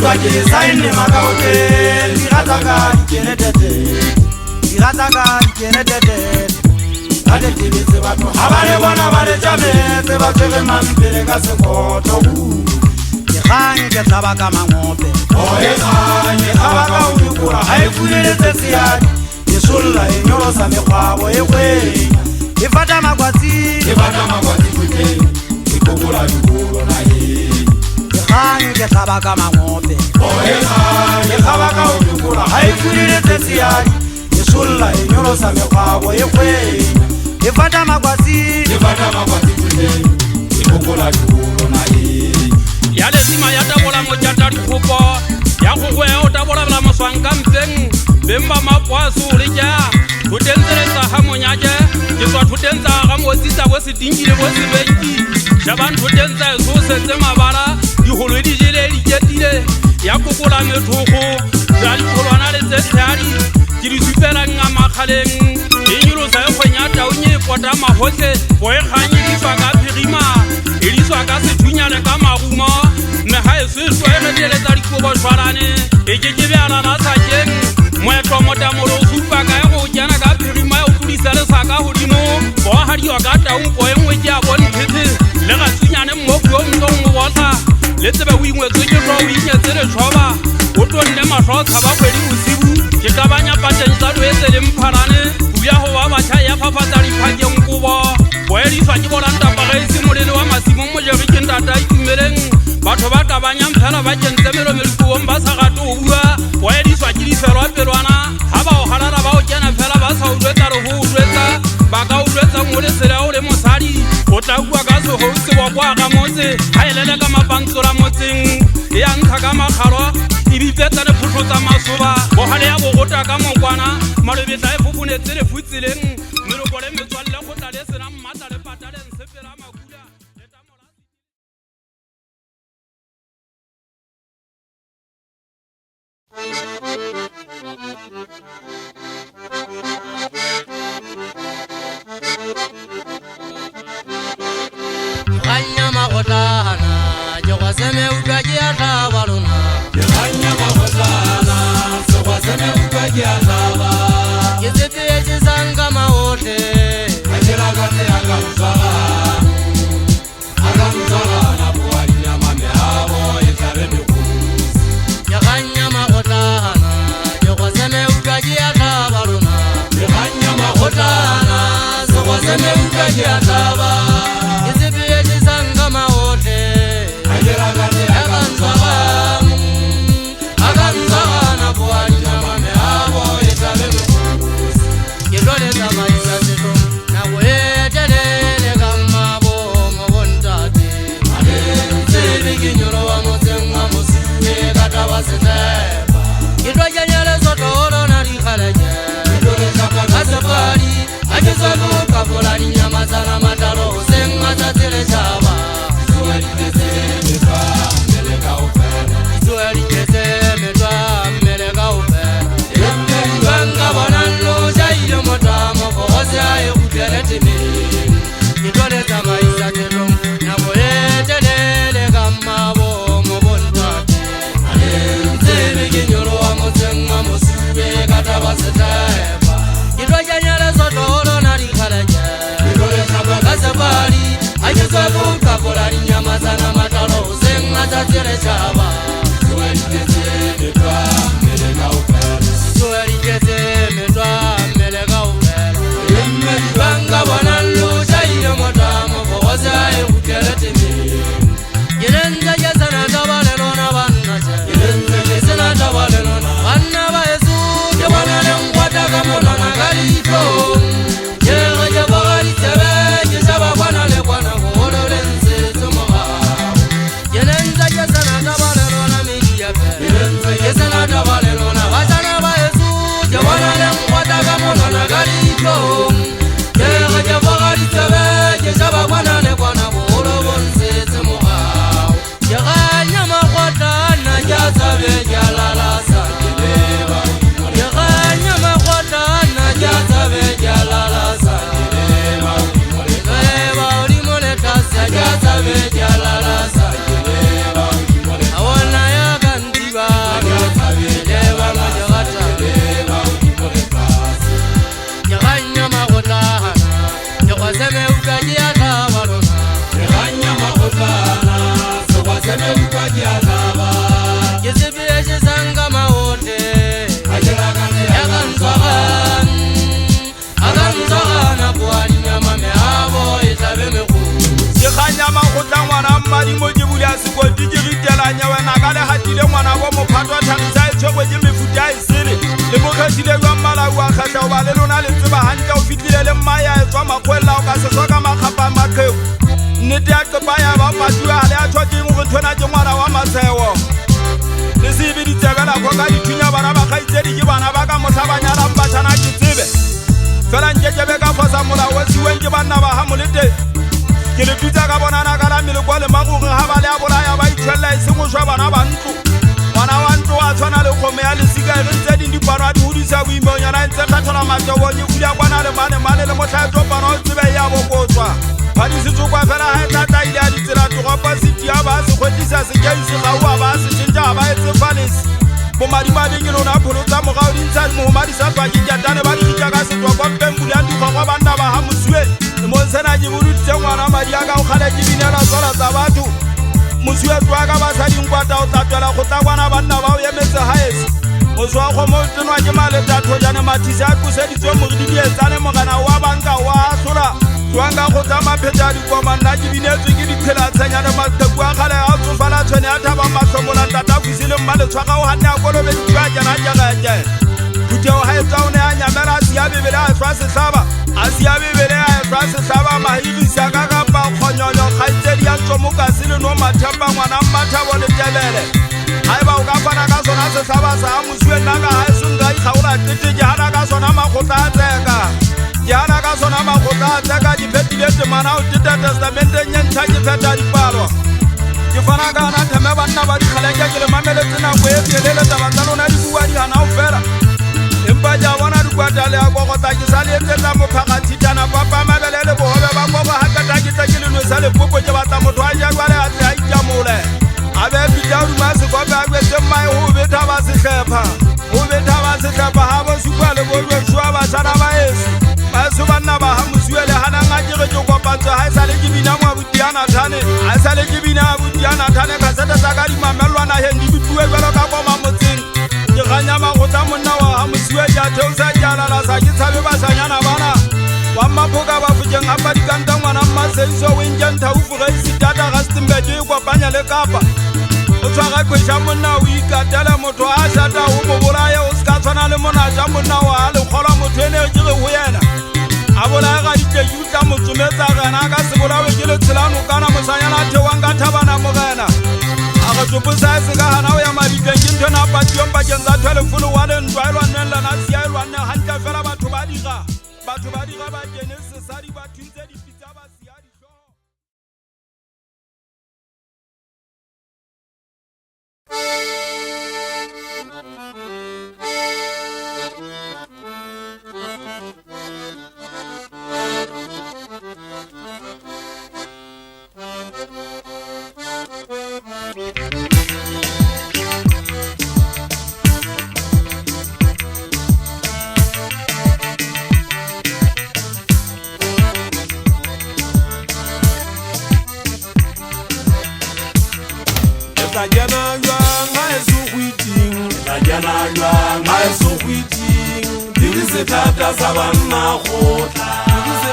Toi qui sign ma gaote, Irataka, Kenedete, Irataka, Kenedete, Adetivi Sebato, Habane Wana Vale Jame, Sebate Mampere Gasekoto, Yahani Tabaka Mamope, Oh, Yahani Tabaka Ukura, I feel it as Yad, Yeshula, Yoros and the Power away. If I am a Wati, Ikura, Yukuro, Nai, Tabaka Mamope, Oh, Yahaka Ukura, I feel it as Yad, Yeshula, Yoros and the Power away. If I am a Wati, Ikura, Yukuro, Nai. Yalesima yatabola mojata kupo ya kugwe otabola la maswanga mpeng bemba mapwasu ulija tutenzeleza hamonyaje kiswa tutenza gamozisa wesidingile wesibeji shabantu tutenza susetse mabala ihulwidi jile lijetile yakukula metuku yalikolwana lezetari kirisupela ngamakhaleng inyulo sa khonyata unye pota mahose boekhanyi diswaga pirima iliswaga sethunyane ka maguma meha eseswa emeteletsa dikobo shwarane ekekebjana ba sajeng moetlo motamolo supaga go jana ka pirima o tulisa le saka hodimo bo hadiwa ka taumpo engwe ja bonthete le ga tsunyane mmogo mntong botsa le tsebe o ingwetse ke tlo o inyetse le tshoba o tonne mahlotsha ba khwedi bosibu ke tabanya pateng tsa doetse le mpharane buya ho ba batjha ya phafatsa diphakeng kubo boeliswa ke bolanta pagaisi molele wa masimo mojeri ke ntata itumeleng batho ba tabanyang phela ba kentse melomedikuong ba sa gato go bua boeliswa ke difelwa pelwana ga ba o galara ba o kena phela ba sa utlwetsa re go utlwetsa ba ka utlwetsa mo le tsela o le mosadi o tla bua ka segousi wa kwa ga motse ga elele ka mapantsola motseng e ya ntsha ka makgalwa ibipetsa le photlo tsa masoba bogale ya bogota ka mokwana malobetla e fofonetse le futsileng meloko le metswalle go tla le sena mmatla le pataleng sepela makula Kanya magotana jogwaseme ukaji atabaluna Kanya magotana jogwaseme ukaji ataba Kizipi echizanga maote Ajira gate agamzala na buwali ya mame hao itare mikuzi Kanya magotana jogwaseme ukaji atabaluna Kanya magotana jogwaseme ukaji ataba Yenenza yasana tabalelona tlhaloganya wena ka le gatile ngwana bo mophato wa tlhagisa e tshwegwe ke mefuta e sele le mokgethile jwa mmalau wa kgetlha goba le lona le tseba gantle o fitlhile le mmaya e tswa makgwelela o ka seswa ka makgapa a makgeu nnete ya qepa ya ba patua le a tshwakeng go thona ke ngwana wa matsheo le sebe ditsebelako ka dithunya bana ba kgaitsedi ke bana ba ka motlhabanyalang batšhana ke tsebe fela nkekebe ka fosa molao o siweng ke banna ba ga molete ke le tutsa ka bonana ka la mmele kwa le magore ga ba le a bolaya ba ithwelela e seng go šwa bana ba ntlo ngwana wa ntlo a tshwana le kgome ya lesika e re ntse ding dipano a di godisa boimonyana e ntse kgathola matsobonye kudia kwana le mane le motlhaetsopano o tsebe e a bokotswa badisetsokwa fela ga e tlatlaile a ditsela toropa setia ba se kgwetlisa sekeisi gaua ba se tšhentša ga ba etse falese bomadimadi ke lona pholo tsa mogao dintsha mohomadi sa tswa ke jatane ba dikitša ka setwa kwa mpempudi a dikgwakgwa banna ba ga mosue le monsena ke boduditse ngwana madi a ka o kgale ke binela tswala tsa batho mosuetso wa ka basading kwata o tlatwela go tla kwana banna ba o emetse gaese moso wa kgomo o tenwa ke maletatho jane mathisi a tloseditswe moridilietsane mogana wa banka wa tlola tswanga go tsa mapheta a dikoma nna ke binetswe ke dikgelatshenyane maqheku a kgale a tsofala tshwane a thaba matlhomola ntatafusi le mmaletshwaga o ganne a kolobeditswe a kena jegeke phuteo ga e tswa o ne a nyamela a sia bebele a tswa setlhaba a sia bebele a tswa setlhaba mahirisa ka kapa kgonyonyo kgaitsedi ya tsomokase le no mathemba ngwana mmathabo le tebele ga e ba o ka fana ka sona setlhaba sa a mosue nna ka ga e senka ikgaola tete ke gana ka sona makgotla a tseka ke gana ka sona makgotla a tseka ke phetile temana o teta testamenteng ye ntšha ke pheta dipalwa ke fana ka gana theme banna ba dikgaleke ke le mameletse nako e telele taba tsa lona di bua di gana o fela empa ja bona dikwata le a kokota ke sa le etsetsa mophagathitana papa mabele le bogobe ba koko gakataketa ke leno sa lepopo ke batla motho a jakwale a tle a itamole a be pita duma sekope a betse mmae go betha ba setlhepha ga bo supa le bojošwa bašana ba esi baso banna ba ga mosue le ganang a kere ke kopantswe ga e sa le ke bina moabutianathane ga e sa le ke bina abutianathane kasete tsa ka dimamelwana heng di butue jalo ka koma motseng ke ganyama go tsa monna wa ga mosue ke a theosa ke alala sa ke tshabe bašanyana bana wa mmaphoka ba fokeng gapa dikanta ngwana mmaseiso o enkentha o fogeisi tata ga stembeke e kopanya le kapa o tshwara kweša monna o ikatela motho a šata o mo bolaye o se ka tshwana le monaja monna wa le kgolwa motho ene ke re go yena a bolaye ga ditleki o tla motsometsa gena a ka se bolawe ke letshelano kana mosanyana a thewang ka thabana mogena a go tsoposa e se ka gana o ya maditleng ke nthwena pationg pakeng tsa thwelefolo wa le ntwa e lwanneng lena sia e lwanneng gantle fela batho ba dira ba kene sesadi ba thuntse dipitsa ba sia ditlhogo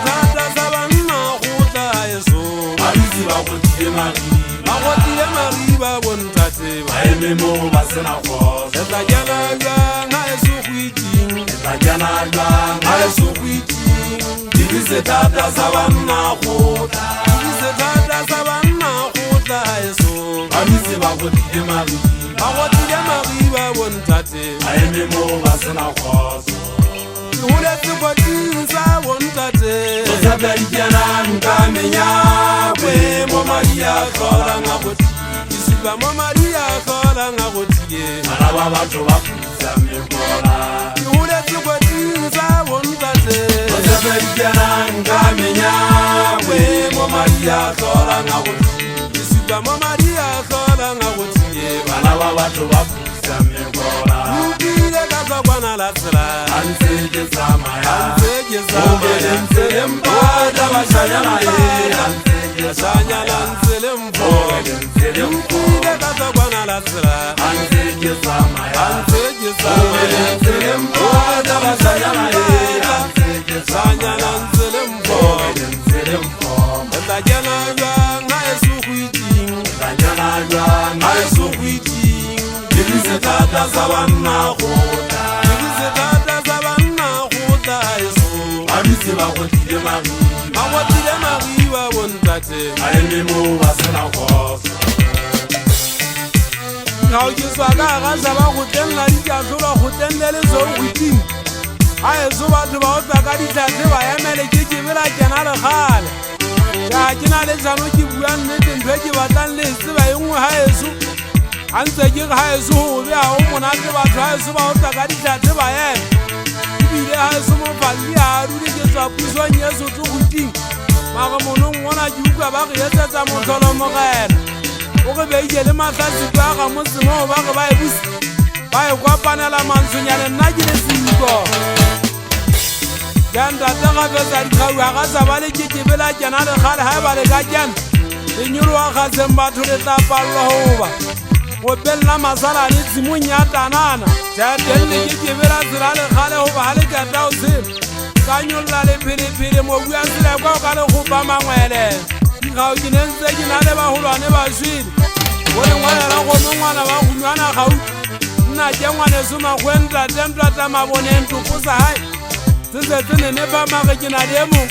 Tata sabanna khotla eso abisi ba gotile mariba bontate ba ememo ba sena go etla jana jana eso kwiting dibise tata sabanna khotla eso abisi ba gotile mariba bontate ba ememo ba sena go Huletse kwatinza wontate Osabarikiana nkamenya Kwe mo Maria kola ngakoti Isiba mo Maria kola ngakoti Maraba bato wakuza mekola Huletse kwatinza wontate Osabarikiana nkamenya Kwe mo Maria kola ngakoti Isiba mo Maria kola ngakoti Maraba bato wakuza mekola Kwana la tsela ansege samaya nsele mpada bashanyana nsele mpode kata kwana la tsela ansege samaya nsele mpada bashanyana nsele mpode Tajana nga esu kwiting Tajana nga esu Dizitata sabanna khuta Dizitata sabanna khuta Yesu Amisi ba khotile mari Ba khotile mari ba bontate Aime mo ba sena khoso Ngao kiswa ka ga sa ba khotella di tla tlola khotellele so khutini Aye so batho ba otla ka ditlhatse ba emele ke bela kena le khale Ya kena le tsano ke bua nnete ntwe ke batlang le tseba engwe ha Yesu Antse ke ga Yesu ho be ha o monate batho ha Yesu ba otla ka ditlhatse ba eme Ebile ha Yesu mo falli ha ruri ke tswa pusong Yesu tsukuting Mara monong ngwana ke utlwa ba re etsetsa motholo mogena O re beile le matlhatsi ba ga motse mo ba re ba e busi Ba e kwapanela mantsonyane nna ke le siko Yanda taga besa dikau aga sa ba le kekebela kena le kgale ha ba le ka kena le nyoloa kgatseng batho le tla palelwa hoba go pella masala le tshimong ya tanana jaateng le kekebela tsela le kgale hoba ha le keta o tsela ka nyolola le phelepele mobu ya tsela kwa o ka le kgopa mangwele dikgao ke ne ntse ke na le bagolwane ba swele go le ngwalela gomo ngwana ba gonywana gauti nna ke ngwaneso makgwentlatentwata maboneng toposa hae Sese nefa mage ke na demo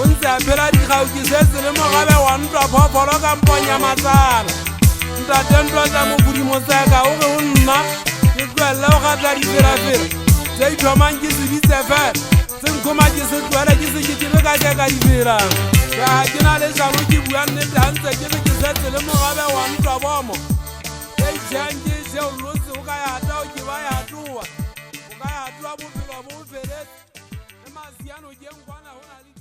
o ntse a phela dikgao ke setse le mogabe wa ntwa phofolo ka mponya matsala ntatentwa tsa mokudimo tseka o ge o nna ke tloelela o gatla diferafera tse ithomang ke se bitse fela se nkgoma ke se tloele ke se ketebe ka ke ka diferang ka ke na le šalo ke bua nnete ga ntse ke be ke setse le mogabe wa ntwa bomo e jang ke šeo lotse o ka yata o ke ba yatoa o ka yatoa bophelo bo feletse Masiano, young one,